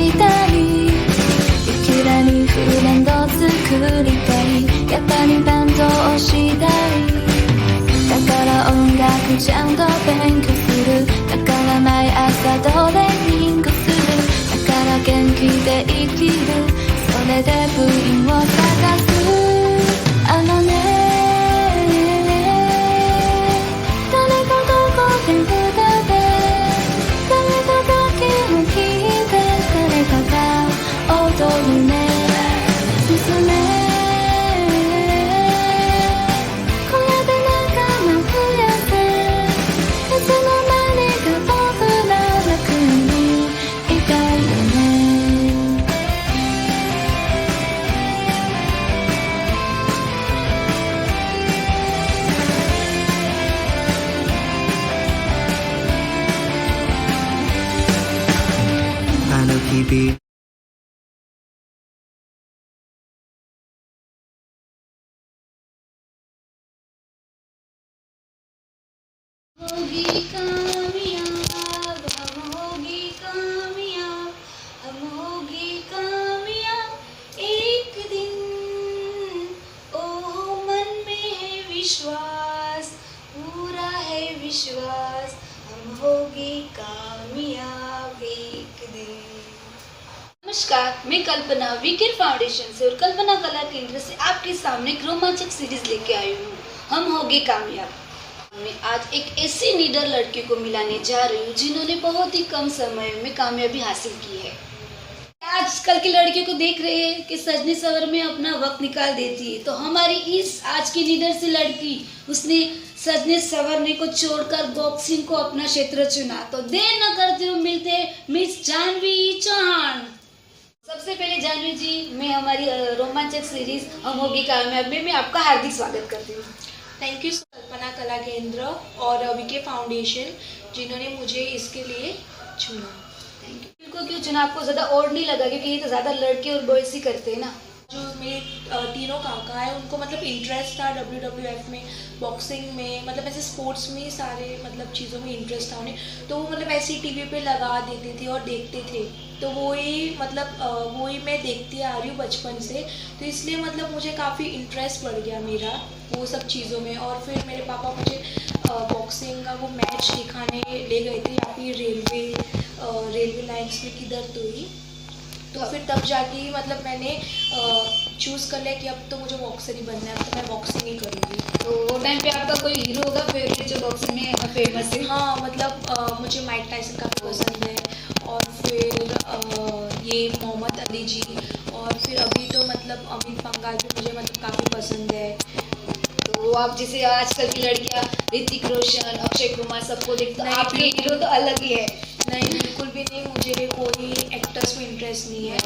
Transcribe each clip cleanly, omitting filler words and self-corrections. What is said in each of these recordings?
したい一らにフレンド作りたいやっぱりバンドをしたいだから音楽ちゃんと勉強するだから毎朝トレーニングするだから元気で生きるそれで部員を探すあのね誰かどこで歌って誰かが気を聞いて誰かが踊るね進め今夜で仲間増やせいつの間にか僕ら楽にいたいよねあの日々होगी कामयाब हम होगी कामयाब हम होगी कामयाब एक दिन ओ मन में है विश्वास पूरा है विश्वास हम होगी कामयाब एक दिन। नमस्कार, मैं कल्पना वीकेर फाउंडेशन से और कल्पना कला केंद्र से आपके सामने एक रोमांचक सीरीज लेके आई हूँ हम होगे कामयाब। मैं आज एक ऐसी निडर लड़की को मिलाने जा रही हूँ जिन्होंने बहुत ही कम समय में कामयाबी हासिल की है। आजकल की लड़कियों को देख रहे हैं कि सजने सवर में अपना वक्त निकाल देती है, तो हमारी इस आज की निडर सी लड़की उसने सजने सवरने को छोड़कर बॉक्सिंग को अपना क्षेत्र चुना। तो देर न करते हुए मिलते हैं मिस जानवी चौहान। सबसे पहले जानवी जी, मैं हमारी रोमांचक सीरीज हम होगी कामयाब में मैं आपका हार्दिक स्वागत करती हूँ। थैंक यू कल्पना कला केंद्र और वीके फाउंडेशन जिन्होंने मुझे इसके लिए चुना। Thank you. इनको क्यों चुना? आपको ज़्यादा और नहीं लगा? क्योंकि ये तो ज़्यादा लड़के और बॉयज ही करते हैं ना। जो मेरे तीनों काका है उनको मतलब इंटरेस्ट था WWF में, बॉक्सिंग में, मतलब ऐसे स्पोर्ट्स में सारे मतलब चीज़ों में इंटरेस्ट था उन्हें। तो वो मतलब ऐसे ही टीवी पे लगा देते थे और देखते थे, तो वही मतलब वही मैं देखती आ रही हूँ बचपन से। तो इसलिए मतलब मुझे काफ़ी इंटरेस्ट बढ़ गया मेरा वो सब चीज़ों में। और फिर मेरे पापा मुझे बॉक्सिंग का वो मैच दिखाने ले गए थे यहाँ पे रेलवे लाइन्स में किधर तो ही। तो फिर तब जाके ही मतलब मैंने चूज़ कर लिया कि अब तो मुझे बॉक्सर ही बनना है, तो मैं बॉक्सिंग ही करूँगी। तो वो टाइम पे आपका कोई हीरो होगा फेवरेट जो बॉक्सिंग में फेमस है? हाँ, मतलब मुझे माइक टायसन काफ़ी पसंद है और फिर ये मोहम्मद अली जी, और फिर अभी तो मतलब अमित पंघाल भी मुझे मतलब काफ़ी पसंद है। तो आप जैसे आजकल की लड़कियां ऋतिक रोशन, अक्षय कुमार सबको देखते हैं, आपके हीरो तो अलग ही है। नहीं, बिल्कुल भी नहीं, मुझे कोई एक्टर्स में इंटरेस्ट नहीं है।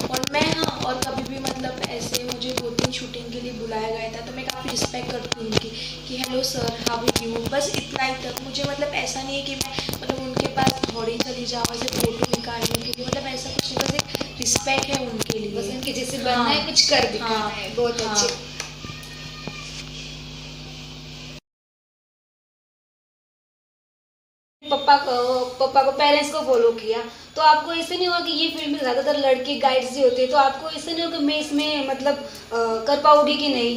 और मैं हाँ, और कभी भी मतलब ऐसे मुझे 2-3 शूटिंग के लिए बुलाया गया था तो मैं काफ़ी रिस्पेक्ट करती हूँ उनकी कि hello sir, how are you, बस इतना ही तक। मुझे मतलब ऐसा नहीं है कि मैं मतलब उनके पास दौड़ी चली जाऊँ ऐसे फोटो निकालने के लिए, मतलब ऐसा कुछ नहीं, बस एक रिस्पेक्ट है उनके लिए। बस उनके जैसे बनना है, कुछ कर दिखाना है। बहुत अच्छे। पापा को पेरेंट्स को फॉलो किया, तो आपको ऐसे नहीं हुआ कि ये फील्ड में ज़्यादातर लड़के गाइड्स ही होते हैं, तो आपको ऐसे नहीं होगा मैं इसमें मतलब कर पाऊंगी कि नहीं?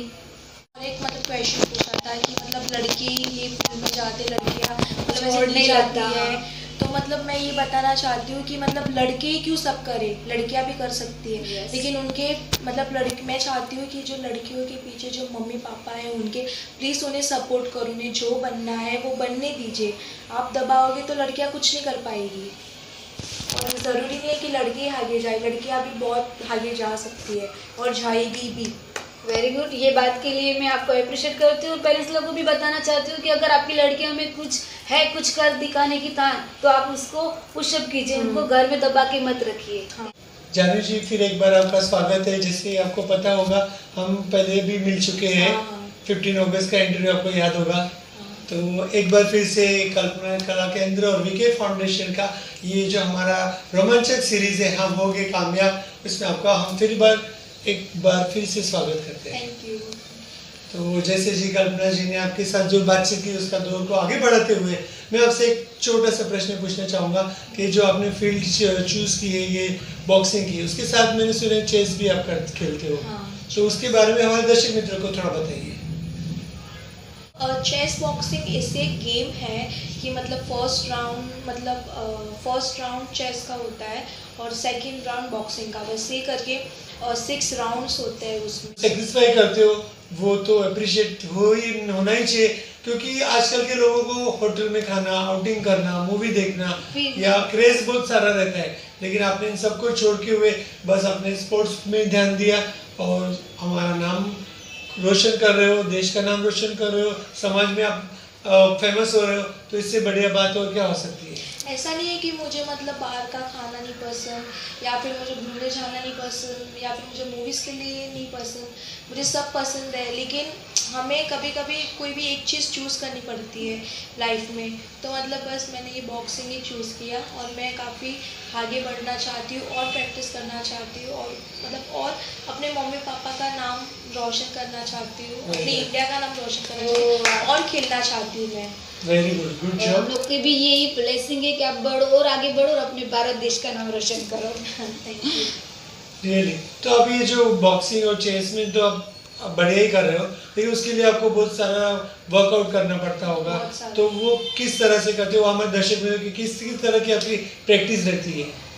और एक मतलब क्वेश्चन पूछा था कि मतलब लड़की ये फील्ड में जाते लड़कियाँ मतलब ऐसे नहीं नहीं जाती लगता है। तो मतलब मैं ये बताना चाहती हूँ कि मतलब लड़के क्यों सब करें, लड़कियाँ भी कर सकती है। Yes. लेकिन उनके मतलब मैं चाहती हूँ कि जो लड़कियों के पीछे जो मम्मी पापा हैं उनके प्लीज़ उन्हें सपोर्ट करो, उन्हें जो बनना है वो बनने दीजिए। आप दबाओगे तो लड़कियाँ कुछ नहीं कर पाएगी। और ज़रूरी नहीं है कि लड़के आगे जाए, लड़कियाँ भी बहुत आगे जा सकती है और जाएगी भी। Very good. ये बात के लिए मैं आपको अप्रिशिएट करती हूँ और पेरेंट्स लोगों को भी बताना चाहती हूँ कि अगर आपकी लड़कियों में कुछ है, कुछ कर दिखाने की तान, तो आप उसको पुशअप कीजिए, उनको घर में दबा के मत रखिए। हाँ। जानवी जी, फिर एक बार आपका स्वागत है। जैसे आपको पता होगा हम पहले भी मिल चुके हैं। 15 अगस्त का इंटरव्यू आपको याद होगा। तो एक बार फिर से कल्पना कला केंद्र और वीके फाउंडेशन का ये जो हमारा रोमांचक सीरीज है हम होगे कामयाब, उसमें आपका हम एक बार फिर से स्वागत करते हैं। Thank you. तो जैसे जी कल्पना जी ने आपके साथ जो बातचीत की उसका दौर को आगे बढ़ाते हुए मैं आपसे एक छोटा सा प्रश्न पूछना चाहूँगा कि जो आपने फील्ड चूज़ की है ये बॉक्सिंग की, उसके साथ मैंने सुना चेस भी आप खेलते हो। हाँ। तो उसके बारे में हमारे दर्शक मित्रों को थोड़ा बताइए। चेस बॉक्सिंग ऐसे गेम है कि मतलब फर्स्ट राउंड चेस का होता है और सेकंड राउंड बॉक्सिंग का, वैसे ही करके 6 राउंड्स होते हैं उसमें। सेटिस्फाई करते हो वो तो अप्रिशिएट होना ही चाहिए, क्योंकि आजकल के लोगों को होटल में खाना, आउटिंग करना, मूवी देखना या क्रेज बहुत सारा रहता है, लेकिन आपने इन सबको छोड़ के हुए बस अपने स्पोर्ट्स में ध्यान दिया और हमारा नाम रोशन कर रहे हो, देश का नाम रोशन कर रहे हो, समाज में आप फेमस हो रहे हो, तो इससे बढ़िया बात और क्या हो सकती है। ऐसा नहीं है कि मुझे मतलब बाहर का खाना नहीं पसंद या फिर मुझे घूमने जाना नहीं पसंद या फिर मुझे मूवीज़ के लिए नहीं पसंद, मुझे सब पसंद है, लेकिन हमें कभी कभी कोई भी एक चीज़ चूज़ करनी पड़ती है लाइफ में। तो मतलब बस मैंने ये बॉक्सिंग ही चूज़ किया और मैं काफ़ी आगे बढ़ना चाहती हूँ और प्रैक्टिस करना चाहती हूँ और मतलब और अपने मम्मी पापा का नाम रोशन करना चाहती हूँ, अपने इंडिया का नाम रोशन करना चाहती हूँ और खेलना चाहती हूँ मैं। वेरी गुड, गुड हम जॉब। लोग के भी यही ब्लेसिंग है कि आप बढ़ो और आगे बढ़ो और अपने भारत देश का नाम रोशन करो। Thank you. रियली। तो अभी ये जो बॉक्सिंग और चेस में तो आप बढ़िया ही कर रहे हो, लेकिन उसके लिए आपको बहुत सारा वर्कआउट करना पड़ता होगा, बहुत सारा। तो वो किस तरह से करते हो? हमारे दर्शक में कि किस तरह की आपकी प्रैक्टिस रहती है?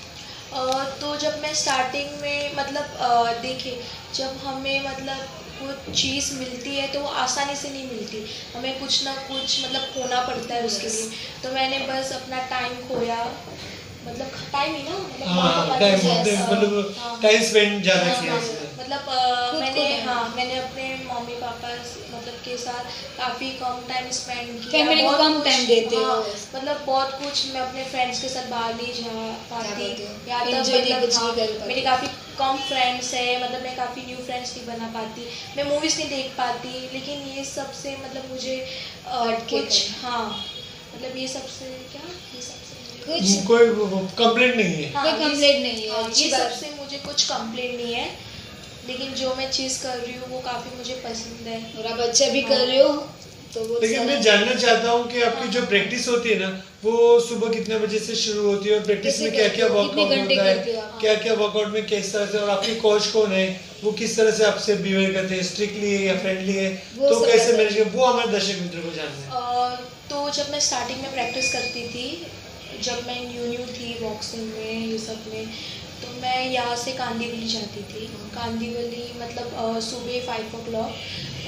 तो जब मैं स्टार्टिंग में मतलब देखिए, जब हमें मतलब कुछ चीज़ मिलती है तो वो आसानी से नहीं मिलती, हमें कुछ ना कुछ मतलब खोना पड़ता है उसके लिए। तो मैंने बस अपना टाइम खोया, मतलब टाइम ही ना, मतलब हाँ, हाँ। टाइम स्पेंड ज़्यादा हाँ, किया हाँ, इसमें। मतलब मैंने अपने मम्मी पापा मतलब के साथ काफ़ी कम टाइम स्पेंड किया। फैमिली को बहुत कम कुछ- टाइम देते हो। हाँ, मतलब बहुत कुछ मैं अपने फ्रेंड्स के साथ बाहर नहीं जा पाती या तब Enjoy नहीं मतलब कुछ नहीं कर पाती। मेरे काफ़ी कम फ्रेंड्स है, मतलब मैं काफ़ी न्यू फ्रेंड्स नहीं बना पाती, मैं मूवीज़ नहीं देख पाती, लेकिन ये सब से मतलब मुझे हटके कुछ करना। हाँ मतलब ये सबसे क्या ये सबसे मुझे- कुछ कोई कंप्लेंट नहीं है। हाँ, कोई ये- कंप्लेंट नहीं है, हाँ, अच्छी ये बात। सबसे मुझे कुछ कंप्लेंट नहीं है, लेकिन जो मैं चीज़ कर रही हूँ वो काफ़ी मुझे पसंद है। और आप अच्छा भी कर रहे हो तो वो लेकिन मैं जानना चाहता हूँ कि आपकी जो प्रैक्टिस होती है ना, वो सुबह कितने बजे से शुरू होती है और प्रैक्टिस में कैसे क्या क्या करते हो? कितने वर्कआउट घंटे होता करते हो है, आप? क्या क्या वर्कआउट में किस तरह से, और आपके कोच कौन है, वो किस तरह से आपसे बिहेव करते हैं, स्ट्रिक्टली है या फ्रेंडली है, वो तो सब कैसे बताइए। मैनेज कर, वो हमारे दर्शक मित्रों को जानना है। तो जब मैं स्टार्टिंग में प्रैक्टिस करती थी, जब मैं न्यू थी बॉक्सिंग में ये सब में, तो मैं यहाँ से कांदीवली जाती थी। कांदीवली मतलब सुबह 5 o'clock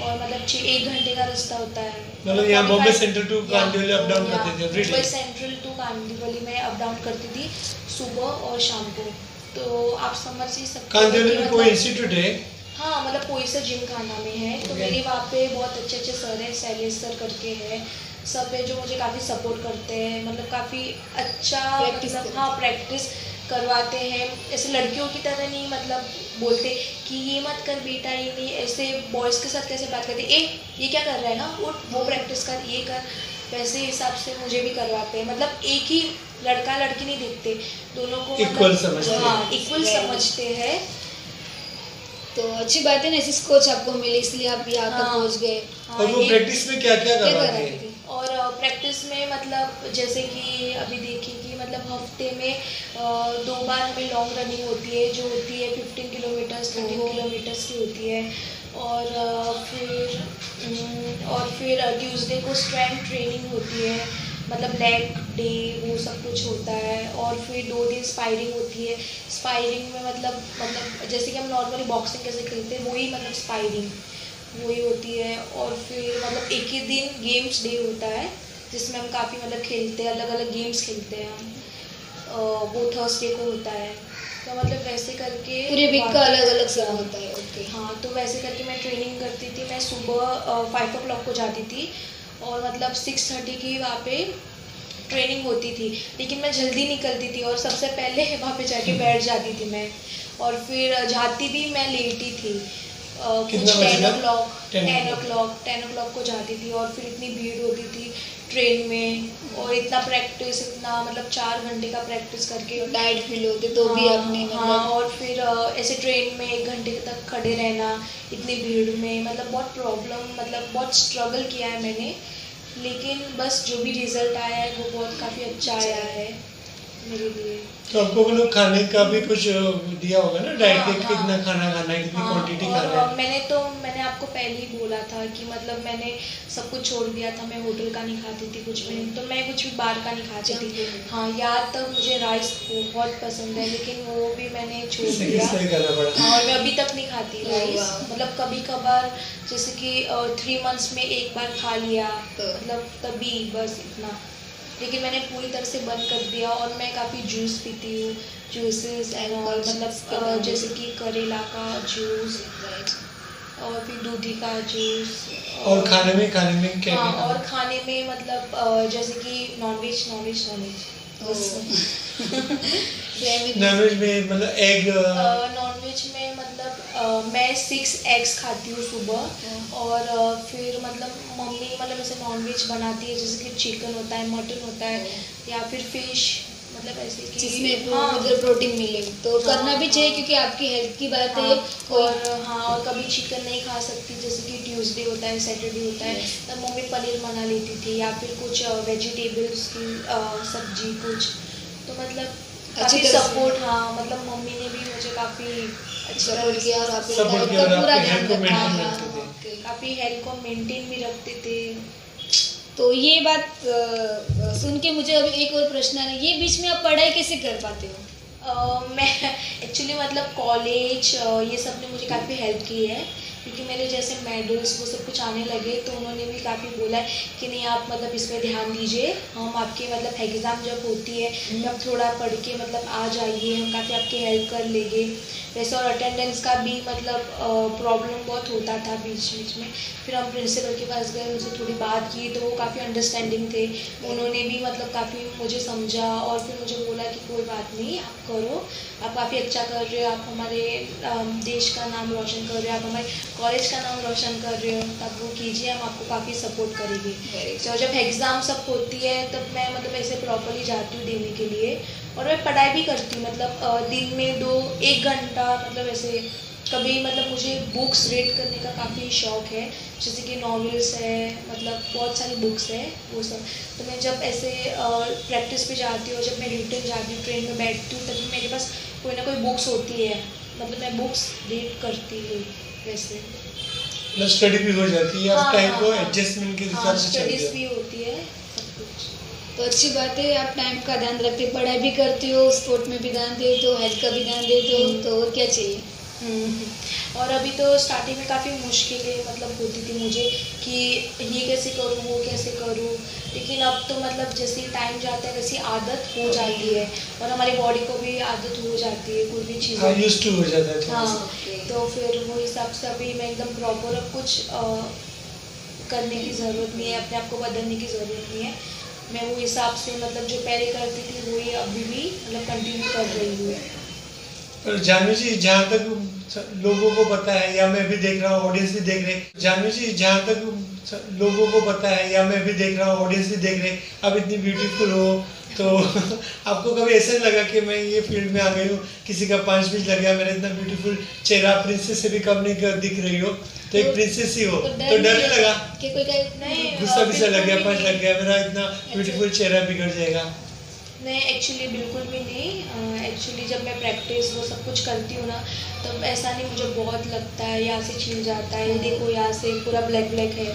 और मतलब 1 घंटे का रास्ता होता है। मतलब यहाँ 45 Bombay central to Kandivali up down या, करते थे every day? Mumbai central to Kandivali में अप डाउन करती थी सुबह और शाम को। तो आप समझ ही सकते हो कांदिवली कि में मतलब- कोई इंस्टीट्यूट है? हाँ, मतलब पोईसर जिम खाना में है, तो Okay. मेरे वहाँ पे बहुत अच्छे अच्छे सर हैं, शैलेश सर करके हैं, सब है जो मुझे काफ़ी सपोर्ट करते हैं, मतलब काफ़ी अच्छा Practice मतलब करते हाँ प्रैक्टिस करवाते हैं। ऐसे लड़कियों की तरह नहीं मतलब बोलते कि ये मत कर बेटा, ये नहीं, ऐसे बॉयज़ के साथ कैसे बात करते, ये क्या कर रहा है ना, उठ वो प्रैक्टिस कर, ये कर, वैसे हिसाब से मुझे भी करवाते हैं। मतलब एक ही लड़का लड़की नहीं देखते, दोनों को Equal समझते हैं। हाँ इक्वल समझते हैं। तो अच्छी बात है ना, ऐसी कोच आपको मिली इसलिए आप यहाँ तक हाँ। पहुँच गए। हाँ, और वो ये- प्रैक्टिस में क्या क्या क्या करवाते कराते हैं? थे? और प्रैक्टिस में मतलब जैसे कि अभी देखिए कि मतलब हफ्ते में 2 बार हमें लॉन्ग रनिंग होती है, जो होती है 15 किलोमीटर्स 13 किलोमीटर्स की होती है। और फिर ट्यूसडे को स्ट्रेंथ ट्रेनिंग होती है, मतलब लेग डे वो सब कुछ होता है। और फिर 2 दिन स्पाइरिंग होती है। स्पाइरिंग में मतलब जैसे कि हम नॉर्मली बॉक्सिंग कैसे खेलते हैं वही मतलब स्पाइरिंग वही होती है। और फिर मतलब एक ही दिन गेम्स डे होता है जिसमें हम काफ़ी मतलब खेलते हैं, अलग अलग गेम्स खेलते हैं हम। वो थर्सडे को होता है। तो मतलब वैसे करके पूरे वीक का अलग अलग सब हाँ। होता है। ओके। हाँ, तो वैसे करके मैं ट्रेनिंग करती थी। मैं सुबह 5 o'clock को जाती थी और मतलब 6:30 की वहाँ पे ट्रेनिंग होती थी, लेकिन मैं जल्दी निकलती थी और सबसे पहले वहाँ पे जाके बैठ जाती थी मैं। और फिर जाती भी मैं लेट ही थी, कुछ कितना बजे 10 तक? o'clock 10 o'clock को जाती थी और फिर इतनी भीड़ होती थी ट्रेन में, और इतना प्रैक्टिस, इतना मतलब 4 घंटे का प्रैक्टिस करके टायर्ड फील होते तो भी आपने हाँ, और फिर ऐसे ट्रेन में 1 घंटे तक खड़े रहना इतनी भीड़ में, मतलब बहुत प्रॉब्लम, मतलब बहुत स्ट्रगल किया है मैंने, लेकिन बस जो भी रिजल्ट आया है वो बहुत काफ़ी अच्छा आया है मेरे लिए। तो आपको वो लोग खाने का भी कुछ दिया होगा ना, डाइट हाँ, कितना खाना खाना है, कितनी क्वांटिटी खाना है। और मैंने आपको पहले ही बोला था कि मतलब मैंने सब कुछ छोड़ दिया था, मैं होटल का नहीं खाती थी कुछ भी, तो मैं कुछ भी बाहर का नहीं खाती थी। हाँ, याद तक मुझे राइस बहुत पसंद है, लेकिन वो भी मैंने छोड़ दिया। करना पड़ा। हाँ, और मैं अभी तक नहीं खाती राइस, मतलब कभी कभार जैसे कि 3 मंथ्स में एक बार खा लिया, मतलब तभी बस इतना, लेकिन मैंने पूरी तरह से बंद कर दिया। और मैं काफ़ी जूस पीती हूँ, जूसेस एंड ऑल, मतलब जैसे कि करेला का जूस और फिर दूधी का जूस। और खाने में क्या हाँ, क्या और खाने में मतलब जैसे कि नॉनवेज नॉनवेज में मतलब एग। नॉनवेज में मतलब मैं 6 एग्स खाती हूँ सुबह, और फिर मतलब मम्मी मतलब ऐसे नॉनवेज बनाती है, जैसे कि चिकन होता है, मटन होता है, या फिर फिश, मतलब ऐसे कि जिसमें मतलब प्रोटीन मिले तो करना भी चाहिए, क्योंकि आपकी हेल्थ की बात है। और कभी चिकन नहीं खा सकती, जैसे कि ट्यूसडे होता है, सैटरडे होता है, तब मम्मी पनीर बना लेती थी, या फिर कुछ वेजिटेबल्स की सब्जी कुछ, तो मतलब काफ़ी सपोर्ट। हाँ, मतलब मम्मी ने भी मुझे काफ़ी सपोर्ट किया और आपका सपोर्ट किया और पूरा आपकी ध्यान हेल्थ को रखा। मेंटेन हाँ, रखते थे। ओके। काफ़ी हेल्थ को मेंटेन भी रखते थे। तो ये बात सुन के मुझे अभी एक और प्रश्न आ रहा है, ये बीच में आप पढ़ाई कैसे कर पाते हो? मैं एक्चुअली मतलब कॉलेज ये सब ने मुझे काफ़ी हेल्प की है, क्योंकि मेरे जैसे मेडल्स वो सब कुछ आने लगे, तो उन्होंने भी काफ़ी बोला है कि नहीं आप मतलब इस पर ध्यान दीजिए, हम आपके मतलब एग्ज़ाम जब होती है तब थोड़ा पढ़ के मतलब आ जाइए, हम काफ़ी आपकी हेल्प कर लेंगे वैसे। और अटेंडेंस का भी मतलब प्रॉब्लम बहुत होता था बीच बीच में, फिर हम प्रिंसिपल के पास गए, उनसे थोड़ी बात की, तो वो काफ़ी अंडरस्टैंडिंग थे, उन्होंने भी मतलब काफ़ी मुझे समझा, और फिर मुझे बोला कि कोई बात नहीं, आप करो, आप काफ़ी अच्छा कर रहे हो, आप हमारे देश का नाम रोशन कर रहे हो, आप हमारे कॉलेज का नाम रोशन कर रहे हो, तब वो कीजिए, हम आपको काफ़ी सपोर्ट करेंगे। तो जब एग्ज़ाम सब होती है तब मैं मतलब ऐसे प्रॉपरली जाती हूँ देने के लिए, और मैं पढ़ाई भी करती हूँ, मतलब दिन में 1 घंटा, मतलब ऐसे कभी मतलब मुझे बुक्स रीड करने का काफ़ी शौक़ है, जैसे कि नॉवेल्स है, मतलब बहुत सारी बुक्स है वो सब। तो मैं जब ऐसे प्रैक्टिस पे जाती हूँ, जब मैं रिटर्न जाती हूँ, ट्रेन में बैठती हूँ, तभी मेरे पास कोई ना कोई बुक्स होती है, मतलब मैं बुक्स रीड करती हूँ वैसे। मतलब स्टडी भी हो जाती है, आप टाइम को एडजस्टमेंट के हिसाब से चलते स्टडीज़ हो। भी होती है, सब कुछ। तो अच्छी बात है, आप टाइम का ध्यान रखते, पढ़ाई भी करते हो, स्पोर्ट में भी ध्यान देते हो, हेल्थ का भी ध्यान देते हो, तो और क्या चाहिए। और अभी तो स्टार्टिंग में काफ़ी मुश्किलें मतलब होती थी मुझे कि ये कैसे करूँ, वो कैसे करूँ, लेकिन अब तो मतलब जैसे टाइम जाता है वैसी आदत हो जाती है, और हमारी बॉडी को भी आदत हो जाती है कोई भी चीज़। हाँ, यूज्ड टू हो जाता है थोड़ा सा। हाँ, तो फिर वो हिसाब से अभी मैं एकदम प्रॉपर अब कुछ करने की ज़रूरत नहीं है, अपने आप को बदलने की ज़रूरत नहीं है, मैं वो हिसाब से मतलब जो पहले करती थी वही अभी भी मतलब कंटिन्यू कर रही हूँ। पर जानवी जी, जहाँ तक लोगों को पता है, या मैं भी देख रहा हूँ, ऑडियंस भी देख रहे हैं, जानवी जी जहाँ तक लोगों को पता है, या मैं भी देख रहा हूँ, ऑडियंस भी देख रहे हैं, आप इतनी ब्यूटीफुल हो, तो आपको कभी ऐसा नहीं लगा कि मैं ये फील्ड में आ गई हूँ, किसी का 5 बीज लग गया, मेरा इतना ब्यूटीफुल चेहरा, प्रिंसेस से भी कम नहीं दिख रही हो, तो एक प्रिंसेस ही हो, तो डर नहीं लगा कि कोई का नहीं, गुस्सा भी लग गया, 5 लग गया, मेरा इतना ब्यूटीफुल चेहरा बिगड़ जाएगा? नहीं, एक्चुअली बिल्कुल भी नहीं। एक्चुअली जब मैं प्रैक्टिस वो सब कुछ करती हूँ ना, तब ऐसा नहीं मुझे बहुत लगता है यहाँ से छील जाता है, देखो यहाँ से पूरा ब्लैक ब्लैक है,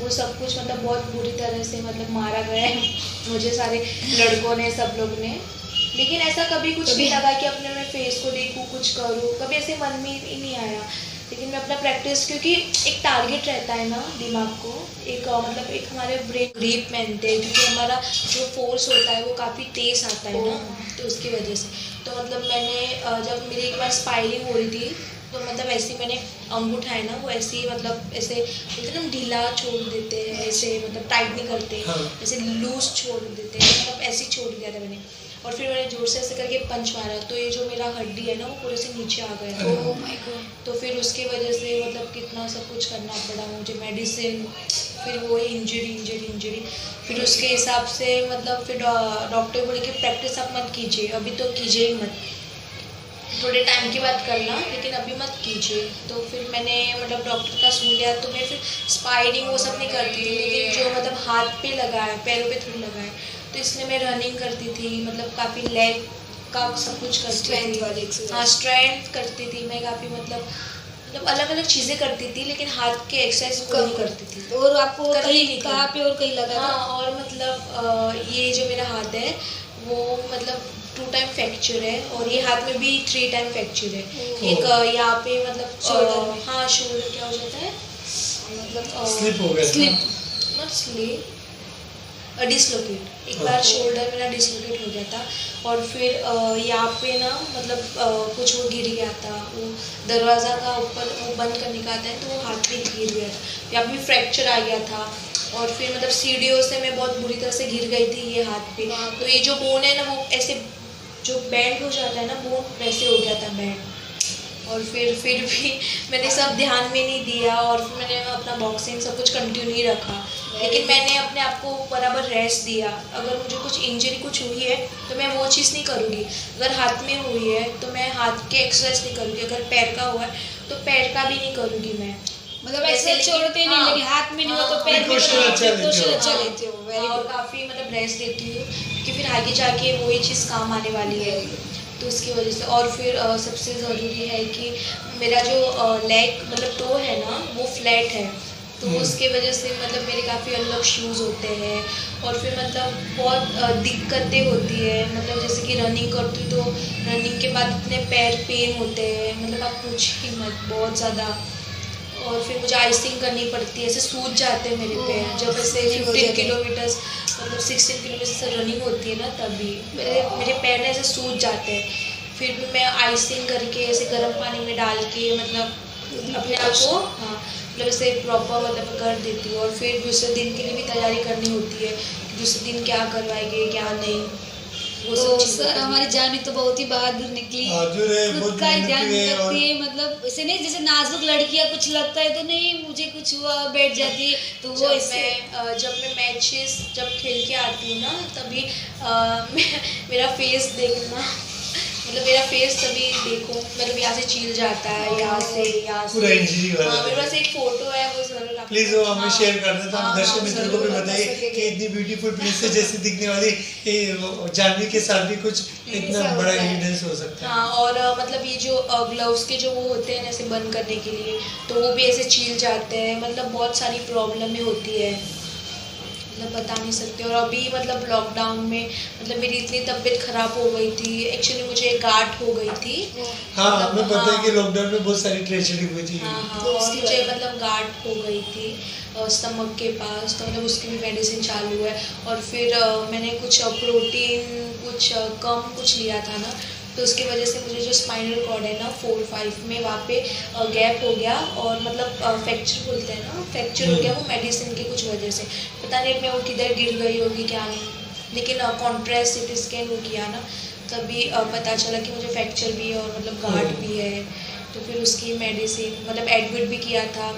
वो सब कुछ मतलब बहुत बुरी तरह से मतलब मारा गया है मुझे सारे लड़कों ने, सब लोग ने, लेकिन ऐसा कभी कुछ नहीं लगा कि अपने मैं फेस को देखूँ, कुछ करूँ, कभी ऐसे मन में ही नहीं आया। लेकिन मैं अपना प्रैक्टिस, क्योंकि एक टारगेट रहता है ना दिमाग को, एक मतलब एक हमारे ब्रेन ग्रिप पहनते हैं, क्योंकि हमारा जो फोर्स होता है वो काफ़ी तेज़ आता है ना, तो उसकी वजह से। तो मतलब मैंने जब मेरी एक बार स्पाइलिंग हो रही थी, तो मतलब ऐसे ही मैंने अंगूठा है ना, वो ऐसे ही मतलब ऐसे एकदम ढीला छोड़ देते हैं, ऐसे मतलब टाइट नहीं करते, ऐसे लूज छोड़ देते हैं, मतलब ऐसे ही छोड़ दिया था मैंने। और फिर मैंने जोर से ऐसे करके पंच मारा, तो ये जो मेरा हड्डी है ना वो पूरे से नीचे आ गया था। Oh my God. तो फिर उसकी वजह से मतलब कितना सब कुछ करना पड़ा मुझे, मेडिसिन, फिर वो इंजरी। फिर उसके हिसाब से मतलब फिर डॉक्टर बोले कि प्रैक्टिस आप मत कीजिए, अभी तो कीजिए ही मत, थोड़े टाइम के बाद करना, लेकिन अभी मत कीजिए। तो फिर मैंने मतलब डॉक्टर का सुन लिया। तो मैं फिर स्पाइरिंग वो सब नहीं करती थी, लेकिन जो मतलब हाथ पे लगाए, पैरों पे थोड़ी लगाए, तो इसलिए मैं रनिंग करती थी, मतलब काफ़ी लेग का सब कुछ करती Strength थी। वाली exercise। हाँ, स्ट्रेंथ करती थी मैं काफ़ी, मतलब अलग अलग चीज़ें करती थी, लेकिन हाथ के एक्सरसाइज को नहीं करती थी। और आपको करती कहीं नहीं थी। कहाँ पे और कहीं लगा था? हाँ, और मतलब ये जो मेरा हाथ है वो मतलब 2 टाइम फ्रैक्चर है, और ये हाथ में भी 3 टाइम फ्रैक्चर है। एक यहाँ पे मतलब Shoulder में। हाँ, शोल्डर क्या हो जाता है, मतलब स्लिप हो गया था। Slip। Not slip, dislocate. एक बार शोल्डर मेरा डिसलोकेट हो गया था, और फिर यहाँ पे ना मतलब कुछ वो गिर गया था, वो दरवाज़ा का ऊपर वो बंद करने का आता है, तो वो हाथ पे गिर गया था, यहाँ पे फ्रैक्चर आ गया था। और फिर मतलब सीढ़ियों से मैं बहुत बुरी तरह से गिर गई थी ये हाथ पे। तो ये जो बोन है ना वो ऐसे जो बैंड हो जाता है ना, बोन वैसे हो गया था बैंड। और फिर भी मैंने सब ध्यान में नहीं दिया, और फिर मैंने अपना बॉक्सिंग सब कुछ कंटिन्यू नहीं रखा, लेकिन मैंने अपने आप को बराबर रेस्ट दिया। अगर मुझे कुछ इंजरी कुछ हुई है तो मैं वो चीज़ नहीं करूँगी, अगर हाथ में हुई है तो मैं हाथ के एक्सरसाइज नहीं करूँगी, अगर पैर का हुआ है तो पैर का भी नहीं करूँगी मैं। मतलब ऐसे छोड़ते नहीं, हाँ, लेकिन हाथ में नहीं हुआ तो हाँ, पैर में precaution अच्छा लेते हो। precaution अच्छा लेते हो। वेरी और गुड। काफ़ी मतलब रेस्ट देती हूँ, क्योंकि फिर आगे जाके वही चीज़ काम आने वाली है, तो उसकी वजह से। और फिर सबसे ज़रूरी है कि मेरा जो लेग मतलब टो है ना वो फ्लैट है, तो उसके वजह से मतलब मेरे काफ़ी अलग शूज़ होते हैं। और फिर मतलब बहुत दिक्कतें होती है, मतलब जैसे कि रनिंग करती हूँ तो रनिंग के बाद इतने पैर पेन होते हैं, मतलब आप पूछिए मत, बहुत ज़्यादा। और फिर मुझे आइसिंग करनी पड़ती है, ऐसे सूज जाते हैं मेरे पैर जब ऐसे 15 किलोमीटर्स मतलब 16 किलोमीटर से रनिंग होती है ना, तभी मेरे पैर ना ऐसे सूज जाते हैं। फिर भी मैं आइसिंग करके ऐसे गर्म पानी में डाल के मतलब अपने आप को हाँ मतलब ऐसे प्रॉपर मतलब कर देती हूँ। और फिर दूसरे दिन के लिए भी तैयारी करनी होती है कि दूसरे दिन क्या करवाएंगे क्या नहीं, वो सब तो चीज़ें सर करनी हमारी जानी तो बहुत ही बहादुर निकली, बहादुर है, खुद बहुत का ही ध्यान मेहनती है। और रखती है, मतलब ऐसे नहीं जैसे नाजुक लड़कियां कुछ लगता है तो नहीं मुझे कुछ हुआ बैठ जाती है, तो वो ऐसे जब मैं मैचेस जब खेल के आती हूँ ना तभी मेरा फेस देखना मतलब मेरा फेस तभी देखो, मतलब यहाँ से चील जाता है, यहाँ से पूरा इंजरी वाला। हाँ, मेरे पास एक फोटो है, वो जरूर आपको- प्लीज वो हमें हाँ, शेयर कर दें, तो हम हाँ, दर्शक हाँ, मित्रों को भी जरूर बताइए बता कि इतनी ब्यूटीफुल प्रिंसेस जैसी दिखने वाली ये जानवी के साथ भी कुछ इतना ऐसा बड़ा होता है। एविडेंस हो सकता है। हाँ। और मतलब ये जो ग्लव्स के जो वो होते हैं ना ऐसे बंद करने के लिए, तो वो भी ऐसे छील जाते हैं, मतलब बहुत सारी प्रॉब्लमें होती है, मतलब बता नहीं सकते। और अभी मतलब लॉकडाउन में मतलब मेरी इतनी तबीयत खराब हो गई थी, एक्चुअली मुझे गांठ हो गई थी। हाँ, मतलब, हमें पता है हाँ। कि लॉकडाउन में बहुत सारी ट्रेजेडी हुई थी। हाँ हाँ, तो और उसकी मुझे वजह- मतलब गांठ हो गई थी स्टमक के पास, तो मतलब उसकी भी मेडिसिन चालू है। और फिर मैंने कुछ प्रोटीन कुछ कम कुछ लिया था ना, तो उसकी वजह से मुझे जो स्पाइनल कॉर्ड है ना 4-5 में वहाँ पे गैप हो गया, और मतलब फ्रैक्चर बोलते हैं ना, फ्रैक्चर हो गया वो मेडिसिन की कुछ वजह से। पता नहीं मैं वो किधर गिर गई होगी क्या नहीं, लेकिन कॉन्ट्रास्ट सिटी स्कैन वो किया ना तभी पता चला कि मुझे फ्रैक्चर भी है और मतलब गांठ भी है। तो फिर उसकी मेडिसिन मतलब एडमिट भी किया था।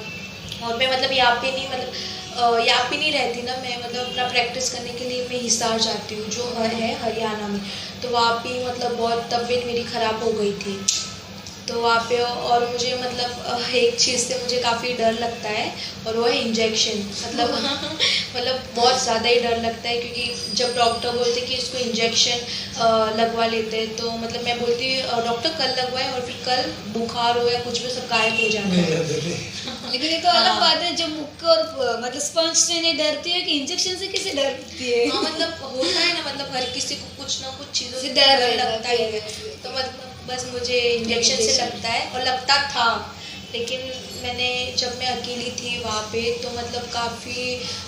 और मैं मतलब यहाँ पे नहीं मतलब यहाँ पे नहीं रहती ना मैं, मतलब अपना प्रैक्टिस करने के लिए मैं हिसार जाती हूँ जो है हरियाणा में, तो वहाँ पे मतलब बहुत तबीयत मेरी ख़राब हो गई थी, तो वहाँ पे और मुझे मतलब एक चीज़ से मुझे काफ़ी डर लगता है, और वो है इंजेक्शन। मतलब मतलब बहुत ज़्यादा ही डर लगता है, क्योंकि जब डॉक्टर बोलते कि इसको इंजेक्शन लगवा लेते हैं, तो मतलब मैं बोलती डॉक्टर कल लगवाए, और फिर कल बुखार हो या कुछ भी सब गायब हो जाता नहीं है। याद है। लेकिन ये तो अलग हाँ। बात है, जो मुक्के और मतलब स्पंज से नहीं डरती है कि इंजेक्शन से कैसे डरती है? हाँ, मतलब होता है ना, मतलब हर किसी को कुछ ना कुछ चीज़ों से से डर डर रहता लगता ही है। है, तो मतलब बस मुझे इंजेक्शन से लगता है और लगता था। लेकिन मैंने जब मैं अकेली थी वहाँ पे, तो मतलब काफ़ी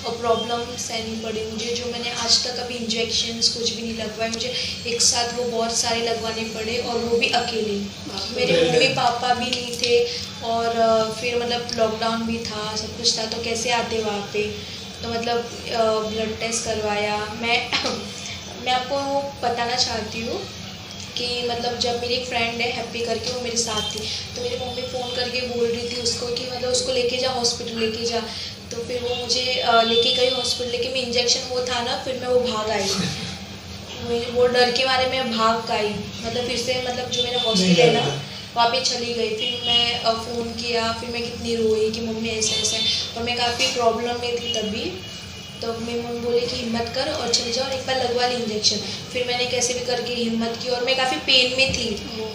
प्रॉब्लम सहनी पड़ी मुझे, जो मैंने आज तक अभी इंजेक्शन्स कुछ भी नहीं लगवाए, मुझे एक साथ वो बहुत सारे लगवाने पड़े, और वो भी अकेले। मेरे मम्मी पापा भी नहीं थे, और फिर मतलब लॉकडाउन भी था, सब कुछ था, तो कैसे आते वहाँ पे। तो मतलब ब्लड टेस्ट करवाया, मैं आपको वो बताना चाहती हूँ कि मतलब जब मेरी एक फ्रेंड है हैप्पी करके, वो मेरे साथ थी, तो मेरी मम्मी फ़ोन करके बोल रही थी उसको कि मतलब उसको लेके जा हॉस्पिटल, लेके जा। तो फिर वो मुझे लेके गई हॉस्पिटल, लेके मैं इंजेक्शन वो था ना, फिर मैं वो भाग आई। वो डर के मारे मैं भाग आई, मतलब फिर से मतलब जो मेरा हॉस्पिटल है ना वहाँ पे चली गई। फिर मैं फ़ोन किया, फिर मैं कितनी रोई कि मम्मी ऐसे ऐसे, और मैं काफ़ी प्रॉब्लम में थी तभी। तो मेरी मम्मी बोली कि हिम्मत कर और चल जाओ और एक बार लगवा ली इंजेक्शन। फिर मैंने कैसे भी करके हिम्मत की, और मैं काफ़ी पेन में थी,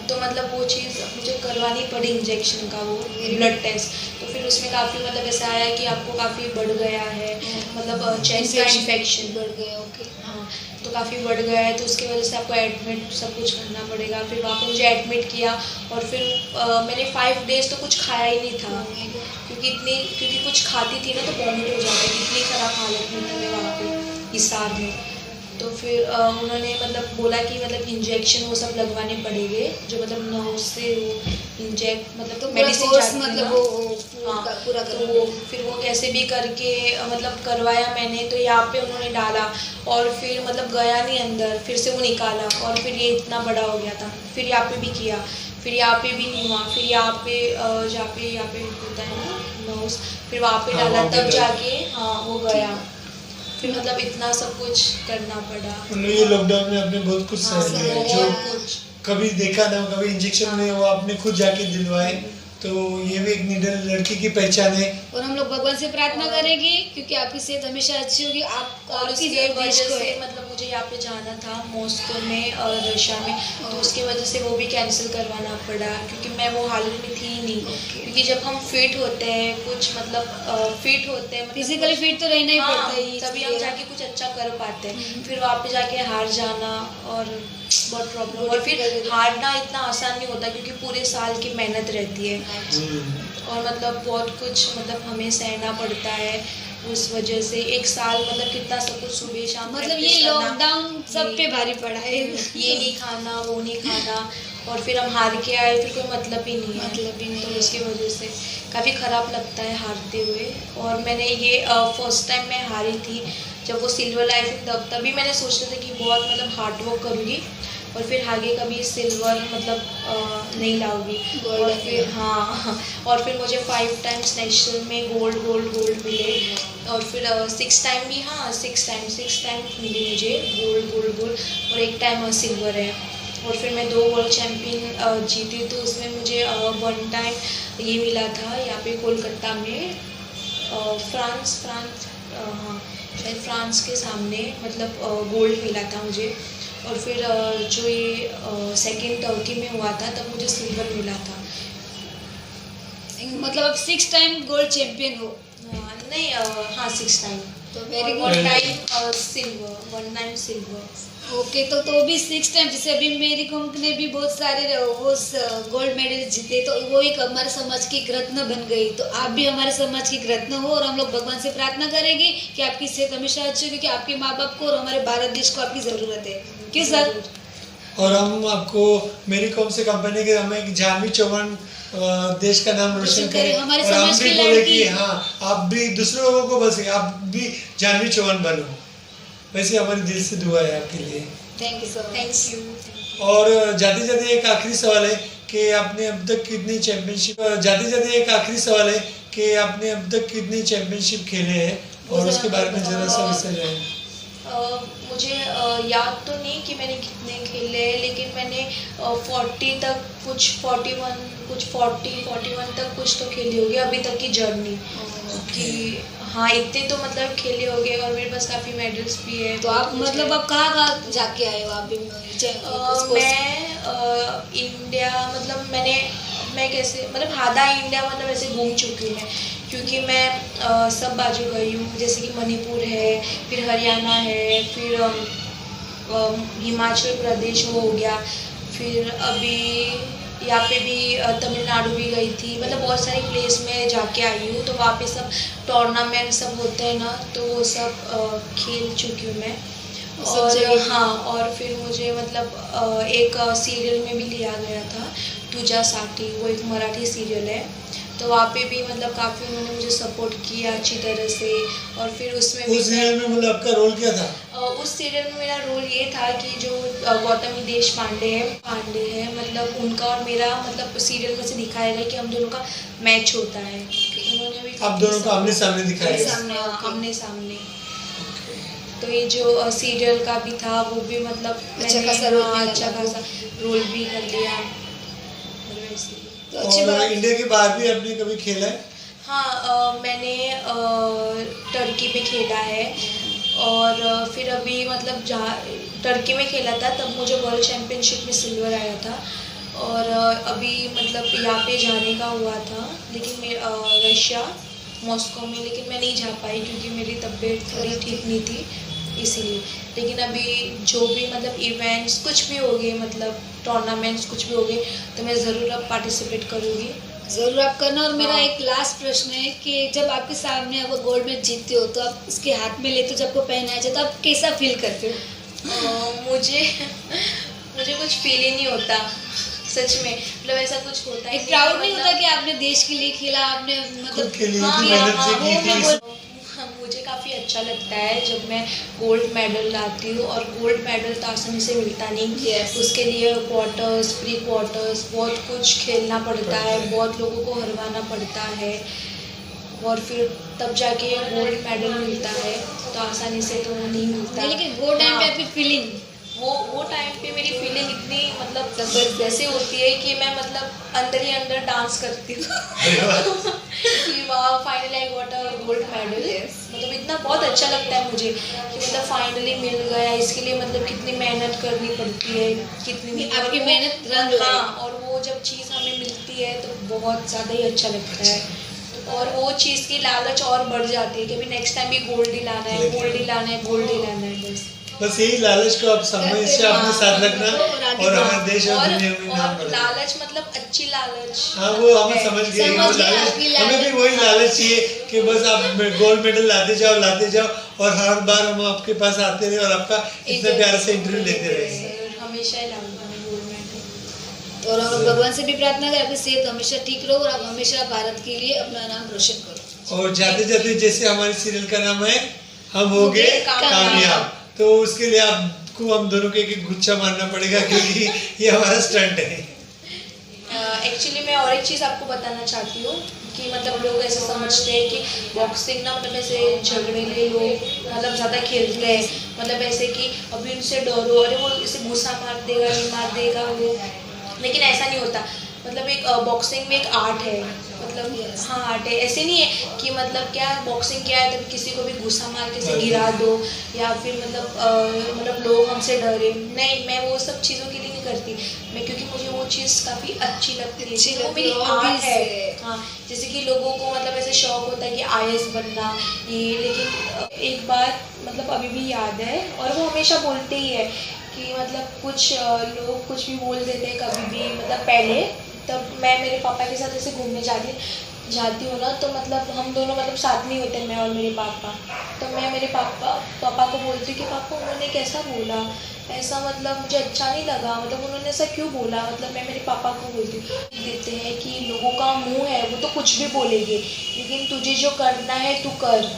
तो मतलब वो चीज़ मुझे करवानी पड़ी इंजेक्शन का, वो ब्लड टेस्ट। तो फिर उसमें काफ़ी मतलब ऐसा आया कि आपको काफ़ी बढ़ गया है, मतलब चेस्ट का इन्फेक्शन बढ़ गया। ओके। हाँ, तो काफ़ी बढ़ गया है, तो उसकी वजह से आपको एडमिट सब कुछ करना पड़ेगा। फिर वहाँ पे मुझे एडमिट किया, और फिर मैंने 5 डेज़ तो कुछ खाया ही नहीं था, क्योंकि कुछ खाती थी ना तो वॉमिट हो जाती थी, इतनी ख़राब हालत में थी मैं वहाँ पे हिसार में। तो फिर उन्होंने मतलब बोला कि मतलब इंजेक्शन वो सब लगवाने पड़ेंगे, जो मतलब नर्व से वो इंजेक्ट मतलब तो मेडिसिन कोर्स मतलब वो हाँ, पूरा तो वो फिर वो कैसे भी करके मतलब करवाया मैंने। तो यहाँ पे उन्होंने डाला, और फिर मतलब गया नहीं अंदर, फिर से वो निकाला, और फिर ये इतना बड़ा हो गया था। फिर यहाँ पे भी किया, फिर यहाँ पे भी नहीं हुआ, फिर यहाँ पे यहाँ पे होता है ना नोज, फिर वहाँ पे हाँ, डाला, वहाँ पे तब डाला। जाके हाँ वो गया। फिर मतलब इतना सब कुछ करना पड़ा। उन्होंने ये लॉकडाउन में आपने बहुत कुछ हाँ, सह लिया है, बहुत जो कुछ। कभी देखा ना, कभी इंजेक्शन में वो आपने खुद जाके दिलवाए, तो ये भी एक निडर लड़की की पहचान है। और हम लोग भगवान से प्रार्थना करेंगे क्योंकि आपकी सेहत हमेशा अच्छी होगी। आप और आपकी उसकी देश वजह को से है। मतलब मुझे यहाँ पे जाना था मॉस्को में और रशिया में, तो उसकी वजह से वो भी कैंसिल करवाना पड़ा, क्योंकि मैं वो हालत में थी ही नहीं। क्योंकि जब हम फिट होते हैं कुछ मतलब फिट होते हैं, मतलब फिजिकली फिट तो रहना ही हाँ, पड़ता है, तभी हम जाके कुछ अच्छा कर पाते हैं। फिर वहाँ पे जाके हार जाना और बहुत प्रॉब्लम, और फिर हारना इतना आसान नहीं होता, क्योंकि पूरे साल की मेहनत रहती है, और मतलब बहुत कुछ मतलब हमें सहना पड़ता है। उस वजह से एक साल मतलब कितना सब कुछ सुबह शाम मतलब practice ये करना, लॉकडाउन सब पे भारी पड़ा है। ये नहीं खाना वो नहीं खाना, और फिर हम हार के आए, फिर कोई मतलब ही नहीं है, मतलब ही नहीं तो है। उसकी वजह से काफ़ी ख़राब लगता है हारते हुए। और मैंने ये फर्स्ट टाइम मैं हारी थी जब वो सिल्वर लाइफ, तभी मैंने सोचा था कि बहुत मतलब हार्ड वर्क करूँगी और फिर आगे कभी सिल्वर मतलब नहीं लाऊंगी। और फिर हाँ, और फिर मुझे 5 टाइम्स नेशनल में गोल्ड मिले, और फिर 6 टाइम भी, हाँ 6 टाइम मिली मुझे गोल्ड, और 1 टाइम सिल्वर है। और फिर मैं 2 वर्ल्ड चैम्पियन जीती, तो उसमें मुझे 1 टाइम ये मिला था यहाँ पे कोलकाता में, फ्रांस हाँ शायद फ्रांस के सामने, मतलब गोल्ड मिला था मुझे। और फिर जो ये सेकेंड टर्की में हुआ था तब मुझे सिल्वर मिला था। मतलब आप 6 टाइम गोल्ड चैंपियन हो। नहीं हाँ 6 टाइम, तो वेरी और गुड। 1 time silver. ओके, तो भी 6 टाइम, जैसे अभी मेरी कंपनी ने भी बहुत सारे वो गोल्ड मेडल जीते, तो वो एक हमारे समाज की एक रत्न बन गई। तो आप भी हमारे समाज की एक रत्न हो, और हम लोग भगवान से प्रार्थना करेंगे कि आपकी सेहत हमेशा अच्छी हो, क्योंकि आपके माँ बाप को और हमारे भारत देश को आपकी ज़रूरत है। क्यों सर? और हम आपको मेरी कौन से कंपनी के हमें एक जानवी चौहान देश का नाम रोशन करें, हमारे और हम समाज भी की बोले लड़की। कि हाँ आप भी दूसरे लोगों को बस आप भी जानवी चौहान बनो। वैसे हमारे दिल से दुआ है आपके लिए। Thank you sir. Thank you. और जाते जाते एक आखिरी सवाल है कि आपने अब तक कितनी चैंपियनशिप खेले हैं, और उसके बारे में जरा सा विस्तार है। मुझे याद तो नहीं कि मैंने कितने खेले, लेकिन मैंने 40 तक कुछ 41 तक कुछ तो खेली होगी अभी तक की जर्नी कि हाँ इतने तो मतलब खेले हो गए, और मेरे पास काफ़ी मेडल्स भी है। तो आप मतलब आप कहाँ जाके आए हो आप भी? मैं इंडिया मतलब मैं कैसे मतलब आधा इंडिया मतलब ऐसे घूम चुकी हूँ मैं, क्योंकि मैं सब बाजू गई हूँ, जैसे कि मणिपुर है, फिर हरियाणा है, फिर हिमाचल प्रदेश वो हो गया, फिर अभी यहाँ पे भी तमिलनाडु भी गई थी, मतलब बहुत सारी प्लेस में जाके आई हूँ। तो वहाँ पे सब टूर्नामेंट सब होते हैं ना, तो वो सब खेल चुकी हूँ मैं। और हाँ, और फिर मुझे मतलब एक सीरियल में भी लिया गया था तुझ्यासाठी, वो एक मराठी सीरियल है, तो वहाँ पे भी मतलब काफ़ी उन्होंने मुझे सपोर्ट किया अच्छी तरह से। और फिर उसमें भी उस सीरियल में मतलब आपका रोल क्या था? उस सीरियल में मेरा रोल ये था कि जो गौतमी देश पांडे है मतलब उनका और मेरा मतलब सीरियल में से दिखाया गया कि हम दोनों का मैच होता है। उन्होंने भी आप दोनों को आमने सामने दिखाया गया? आमने सामने। तो ये जो सीरियल का भी था वो भी मतलब अच्छा मैंने खासा रोल भी कर लिया। तो अच्छी और बात। इंडिया के बाहर भी आपने कभी खेला है? हाँ, मैंने टर्की में खेला है। और फिर अभी मतलब जहाँ टर्की में खेला था तब मुझे वर्ल्ड चैम्पियनशिप में सिल्वर आया था। और अभी मतलब यहाँ पे जाने का हुआ था लेकिन मैं रशिया मॉस्को में, लेकिन मैं नहीं जा पाई क्योंकि मेरी तबीयत थोड़ी ठीक नहीं थी इसीलिए। लेकिन अभी जो भी मतलब इवेंट्स कुछ भी हो गए मतलब टूर्नामेंट्स कुछ भी हो गए तो मैं ज़रूर अब पार्टिसिपेट करूँगी। जरूर आप करना। और मेरा हाँ। एक लास्ट प्रश्न है कि जब आपके सामने आप गोल्ड में जीतते हो तो आप इसके हाथ में लेते हो, जब आपको पहनाया जाए तो आप कैसा फील करते हो? मुझे कुछ फील ही नहीं होता सच में, मतलब ऐसा कुछ होता है एक प्राउड नहीं होता कि आपने देश के लिए खेला, आपने खुद मतलब के लिए हाँ, भी मेहनत से हाँ, की वो थी। मैं मुझे काफ़ी अच्छा लगता है जब मैं गोल्ड मेडल लाती हूँ। और गोल्ड मेडल तो आसानी से मिलता नहीं। Yes. उसके लिए क्वार्टर्स प्री क्वार्टर्स बहुत कुछ खेलना पड़ता है, बहुत लोगों को हरवाना पड़ता है और फिर तब जाके गोल्ड मेडल मिलता है। तो आसानी से तो नहीं मिलता। लेकिन वो टाइम पे हाँ, आपकी फीलिंग वो टाइम पे मेरी फीलिंग इतनी मतलब जबरदस्त ऐसे होती है कि मैं मतलब अंदर ही अंदर डांस करती हूँ कि वाह finally I got a gold medal. मतलब इतना बहुत अच्छा लगता है मुझे कि मतलब फाइनली मिल गया। इसके लिए मतलब कितनी मेहनत करनी पड़ती है, कितनी आपकी और मेहनत रंग लाई। हाँ, और वो जब चीज़ हमें मिलती है तो बहुत ज़्यादा ही अच्छा लगता है। और वो चीज़ की लालच और बढ़ जाती है कि अभी नेक्स्ट टाइम भी गोल्ड ही लाना है, गोल्ड ही लाना है, गोल्ड ही लाना है। बस यही लालच को आप हमेशा अपने साथ रखना और हमारे देश और दुनिया में नाम और बढ़ाना। लालच मतलब अच्छी लालच। हाँ वो हमें समझ गए समझ वो गए लालच, आपकी हमें भी लालच। वही लालच चाहिए कि बस आप गोल्ड मेडल लाते जाओ और हर बार हम आपके पास आते रहे और आपका इतना प्यार से इंटरव्यू लेते रहे। हमेशा ही लाऊंगा मैं गोल्ड मेडल। और हम भगवान से भी प्रार्थना करें आपकी सेहत हमेशा ठीक रहो और आप हमेशा भारत के लिए अपना नाम रोशन करो। और जाते जाते जैसे हमारे सीरियल का नाम है हम हो गए कामयाब, तो उसके लिए आपको हम दोनों के एक गुच्छा मारना पड़ेगा क्योंकि ये हमारा स्टंट है। एक्चुअली मैं और एक चीज़ आपको बताना चाहती हूँ कि मतलब लोग ऐसे समझते हैं कि बॉक्सिंग ना मतलब ऐसे झगड़ेले लोग मतलब ज़्यादा खेलते हैं, मतलब ऐसे कि अभी उनसे डरो, अरे वो इसे गुस्सा मार देगा, ये मार देगा वो। लेकिन ऐसा नहीं होता। मतलब एक बॉक्सिंग में एक आर्ट है, मतलब हाँ आर्ट है। ऐसे नहीं है कि मतलब क्या बॉक्सिंग क्या है तभी किसी को भी गुस्सा मार के से गिरा दो या फिर मतलब लोग हमसे डरे। नहीं, मैं वो सब चीज़ों के लिए नहीं करती मैं, क्योंकि मुझे वो चीज़ काफ़ी अच्छी लगती है। वो मेरी आर्ट है। हाँ, जैसे कि लोगों को मतलब ऐसे शौक होता है कि IAS बनना ये, लेकिन एक बात मतलब अभी भी याद है और वो हमेशा बोलते ही है कि मतलब कुछ लोग कुछ भी बोल देते हैं कभी भी। मतलब पहले तब मैं मेरे पापा के साथ ऐसे घूमने जाती हूँ ना, तो मतलब हम दोनों मतलब साथ में होते हैं, मैं और मेरे पापा। तो मैं मेरे पापा को बोलती हूँ कि पापा उन्होंने कैसा बोला ऐसा, मतलब मुझे अच्छा नहीं लगा, मतलब उन्होंने ऐसा क्यों बोला। मतलब मैं मेरे पापा को बोलती हूँ देते हैं कि लोगों का मुँह है वो तो कुछ भी बोलेंगे, लेकिन तुझे जो करना है तू कर,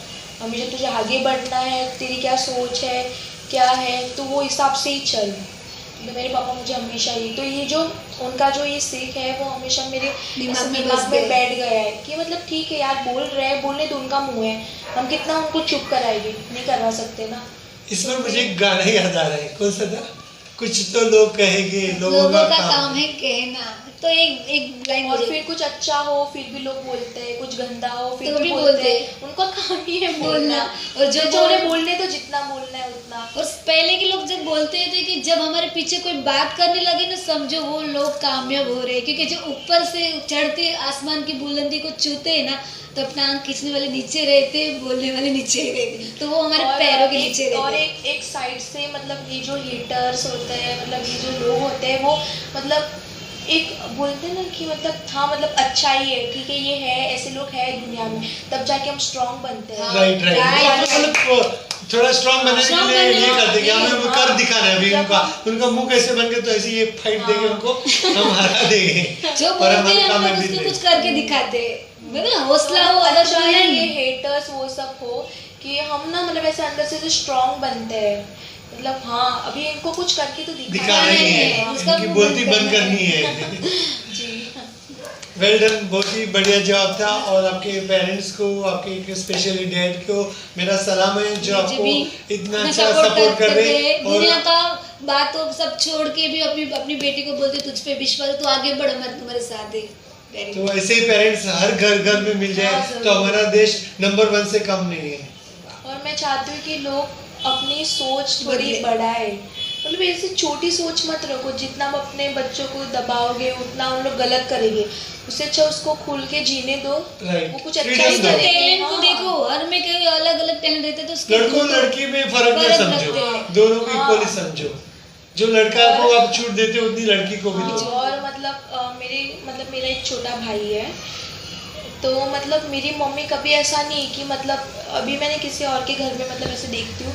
हमेशा तुझे आगे बढ़ना है, तेरी क्या सोच है क्या है तो वो हिसाब से ही चल। तो मेरे पापा मुझे हमेशा तो ये जो उनका जो ये सीख है वो हमेशा मेरे दिमाग में बैठ गया है कि मतलब ठीक है यार, बोल रहे हैं, बोलने तो उनका मुँह है, हम कितना उनको चुप कराएंगे, नहीं करवा सकते ना। इसमें मुझे एक गाना याद आ रहा है, कौन सा था? कुछ तो लोग कहेंगे, लोगों का काम है कहना। तो एक लाइन और फिर कुछ अच्छा हो फिर भी लोग बोलते हैं, कुछ गंदा हो फिर तो भी भी बोलते हैं। उनका काम ही है बोलना। और जो उन्हें बोलने तो जितना बोलना है उतना। और पहले के लोग जब बोलते थे कि जब हमारे पीछे कोई बात करने लगे ना, समझो वो लोग कामयाब हो रहे हैं, क्योंकि जो ऊपर से चढ़ते आसमान की बुलंदी को छूते हैं ना, तो अपना आंख खींचने वाले नीचे रहते, बोलने वाले नीचे ही रहते, तो वो हमारे पैरों के नीचे रहते। और एक साइड से मतलब ये जो हेटर्स होते हैं, मतलब ये जो लोग होते हैं वो मतलब एक बोलते हैं ना कि मतलब हाँ मतलब अच्छा ही है, ठीक है ये है, ऐसे लोग हैं दुनिया में, तब जाके हम स्ट्रांग बनते हैं। राइट। थोड़ा स्ट्रांग बनने के Strong लिए बनने ये के करते कि हमें वो कर हाँ। दिखाना है अभी जब उनका मुंह कैसे बन गया तो ऐसे ये फाइट देके उनको हम हरा देंगे जो और बोलते हमारे हैं काम हम में लोग भी उसको थे। कुछ करके दिखाते हैं। मतलब हौसला हो अगर अच्छा है बोलना ये हेटर्स वो सब हो कि हम ना मतलब ऐसे अंदर से स्ट्रांग बनते हैं, मतलब हाँ अभी इनको कुछ करके तो दिखाना ही है है, उसका इनकी मुंह बोलती बंद बंद करना करनी है जी। वेल डन, बहुत ही बढ़िया जवाब था। और आपके पेरेंट्स को, आपके स्पेशली डैड को मेरा सलाम है जो मुझे आपको भी इतना इतना अच्छा सपोर्ट कर रहे हैं। दुनिया और का बातों सब छोड़ के भी अपनी अपनी बेटी को बोलते तुझ पे विश्वास है, तू आगे बढ़, मैं तुम्हारे साथ है। Very तो good. ऐसे ही पेरेंट्स हर घर में मिल जाए हाँ, तो हमारा देश नंबर 1 से कम नहीं है। और मैं चाहती हूँ कि लोग अपनी सोच थोड़ी बदले। बढ़ाए, मतलब ऐसे छोटी सोच मत रखो, जितना आप अपने बच्चों को दबाओगे उतना उन लोग गलत करेंगे, उससे अच्छा उसको खुल के जीने दो। Right. वो कुछ अच्छा Freedom ही दो। करेंगे। टैलेंट को हाँ। देखो, हर में कई अलग अलग टैलेंट रहते हैं, तो उसको लड़कों ढूंढो। लड़की में फर्क न फर्क समझो, रखते हैं। दोनों को हाँ। इक्वली समझो। जो लड़का को आप छूट देते हो उतनी लड़की को भी हाँ, दो। और मेरा एक छोटा भाई है, तो मतलब मेरी मम्मी कभी ऐसा नहीं कि मतलब अभी मैंने किसी और के घर में मतलब ऐसे देखती हूँ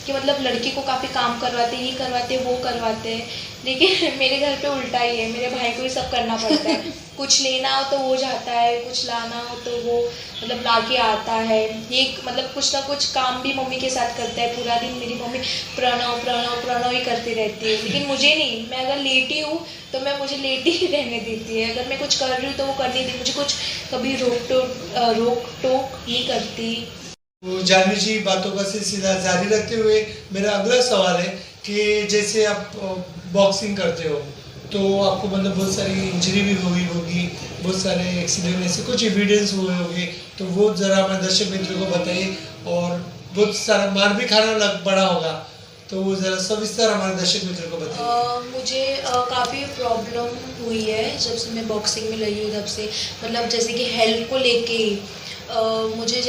कि मतलब लड़की को काफ़ी काम करवाते, ये करवाते वो करवाते हैं, लेकिन मेरे घर पे उल्टा ही है, मेरे भाई को ही सब करना पड़ता है। कुछ लेना हो तो वो जाता है, कुछ लाना हो तो वो मतलब ला के आता है, ये मतलब कुछ ना कुछ काम भी मम्मी के साथ करता है। पूरा दिन मेरी मम्मी प्रणव प्रणव प्रणव ही करती रहती है, लेकिन मुझे नहीं, मैं अगर लेटी हूँ तो मुझे लेटी ही रहने देती है, अगर मैं कुछ कर रही हूँ तो वो करने देती, मुझे कुछ कभी रोक टोक नहीं करती। तो जानवी जी, बातों का सिलसिला जारी रखते हुए मेरा अगला सवाल है कि जैसे आप बॉक्सिंग करते हो तो आपको मतलब बहुत सारी इंजरी भी हुई होगी, बहुत सारे एक्सीडेंट ऐसे कुछ एविडेंस हुए होंगे, तो वो ज़रा हमारे दर्शक मित्रों को बताइए। और बहुत सारा मार भी खाना लग पड़ा होगा, तो वो ज़रा सविस्तर हमारे दर्शक मित्रों को बताइए। मुझे काफ़ी प्रॉब्लम हुई है जब से मैं बॉक्सिंग में लगी हूँ, तब से मतलब जैसे कि हेल्थ को लेके मुझे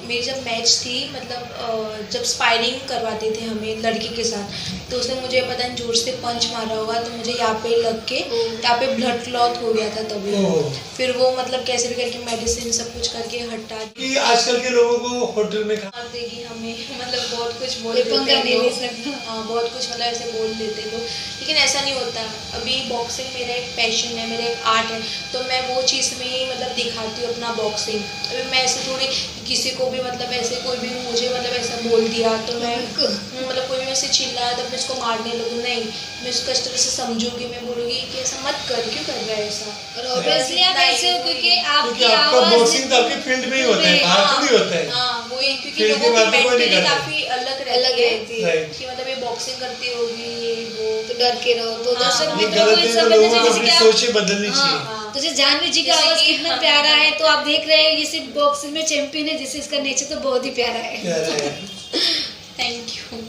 मेरी जब मैच थी, मतलब जब स्पाइरिंग करवाते थे हमें लड़के के साथ, तो उसने मुझे पता नहीं जोर से पंच मारा होगा, तो मुझे यहाँ पे लग के यहाँ पे ब्लड क्लॉट हो गया था तभी। ओह। फिर वो मतलब कैसे भी करके मेडिसिन सब कुछ करके हटा कि आजकल के लोगों को होटल में खाना देगी हमें, मतलब बहुत कुछ बोल कोई देते पंगा हैं नहीं ले लोग। सकता। हाँ, बहुत कुछ मतलब ऐसे बोल देते लोग, लेकिन ऐसा नहीं होता। अभी बॉक्सिंग मेरा एक पैशन है, मेरा एक आर्ट है, तो मैं वो चीज़ में ही मतलब दिखाती हूँ अपना बॉक्सिंग। अभी मैं ऐसे थोड़ी किसी को भी मतलब ऐसे कोई भी मुझे मतलब ऐसा बोल दिया तो मैं मतलब कोई भी ऐसे चिल्लाया तो मैं उसको मारने लगूँ, नहीं, मैं उसको इस तरह से समझूंगी, मैं बोलूँगी कि ऐसा मत कर, क्यों कर रहा है ऐसा। और ऑब्वियसली आप ऐसे हो क्योंकि आपकी आपका आवाज बॉक्सिंग तो आपके फील्ड में ही होता है, बाहर थोड़ी होता है। हाँ, वो ही, क्योंकि फील्ड के लोगों बाद की तो कोई नहीं मेंटली करता। काफ़ी अलग अलग रहती है Right. कि मतलब ये बॉक्सिंग करती होगी ये वो। तो डर के रहो, तो हाँ, दर्शक हाँ। ये मित्रों को गलत इस है, तो समझना लोगों को चाहिए अपनी कि सोचें बदलनी हाँ, चाहिए। हाँ। तो जैसे जानवी जी का जैसे आवाज कि कितना हाँ, प्यारा हाँ। है, तो आप देख रहे हैं ये सिर्फ बॉक्सिंग में चैंपियन है, जिससे इसका नेचर तो बहुत ही प्यारा है। प्यारा है। Thank you.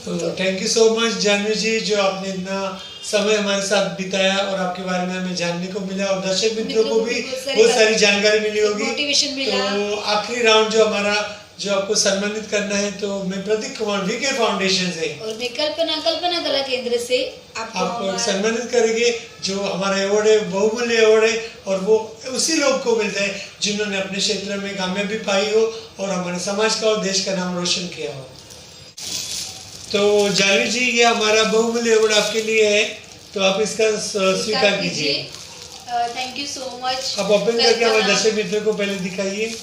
तो thank you so much Janhvi ji, जो आपने इतना समय हमारे साथ बिताया और आपके बारे में हमें जानने को मिला, और दर्शक मित्रों को भी बहुत सारी जानकारी मिली होगी, मोटिवेशन मिला। तो आखिरी राउंड जो हमारा जो आपको सम्मानित करना है, तो मैं प्रतीक कुमार वीके फाउंडेशन से और मैं कल्पना कला केंद्र से आपको आपको सम्मानित करेंगे। जो हमारा अवार्ड है बहुमूल्य अवार्ड है, और वो उसी लोग को मिलता है जिन्होंने अपने क्षेत्र में कामयाबी पाई हो और हमारे समाज का और देश का नाम रोशन किया हो। तो जानवी जी, ये हमारा बहुमूल्य अवार्ड आपके लिए है, तो आप इसका स्वीकार कीजिए। Thank you so much. आप ओपन करके हमारे दर्शक मित्रों को पहले दिखाइए।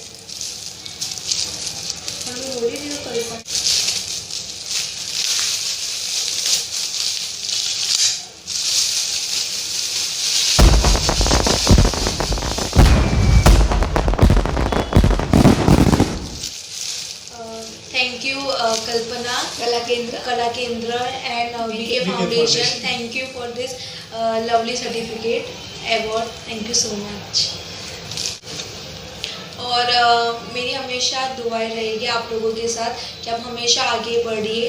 थैंक यू कल्पना कला केंद्र and VK VK Foundation. Foundation. Thank you for this lovely certificate award. Thank you so much. और मेरी हमेशा दुआएं रहेगी आप लोगों के साथ कि आप हमेशा आगे बढ़िए,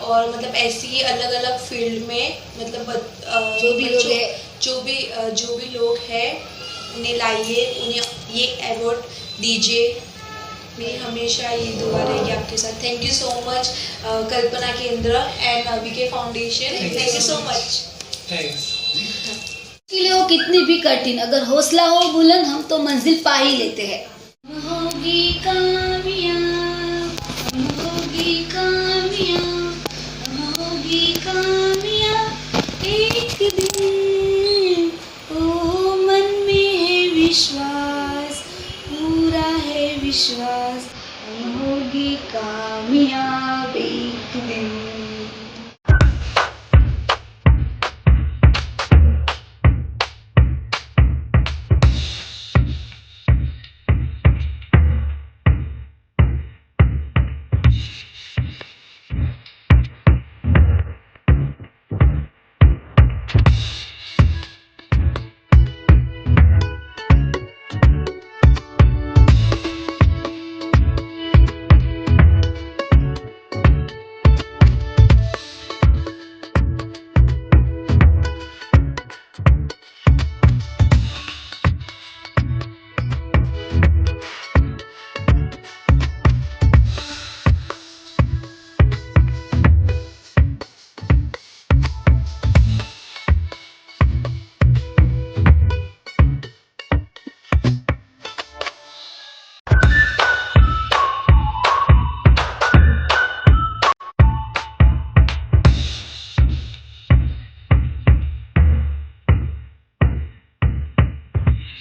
और मतलब ऐसी अलग अलग फील्ड में मतलब जो भी लोग है, जो भी लोग हैं उन्हें लाइए, उन्हें ये अवार्ड दीजिए। मेरी हमेशा ये दुआ रहेगी आपके साथ। Thank you so much Kalpana Kendra and VK foundation. Thank you so much. Thanks. मुश्किलें हो कितनी भी कठिन, अगर हौसला हो बुलंद, हम तो मंजिल पा ही लेते हैं। होगी कामयाब,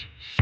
है।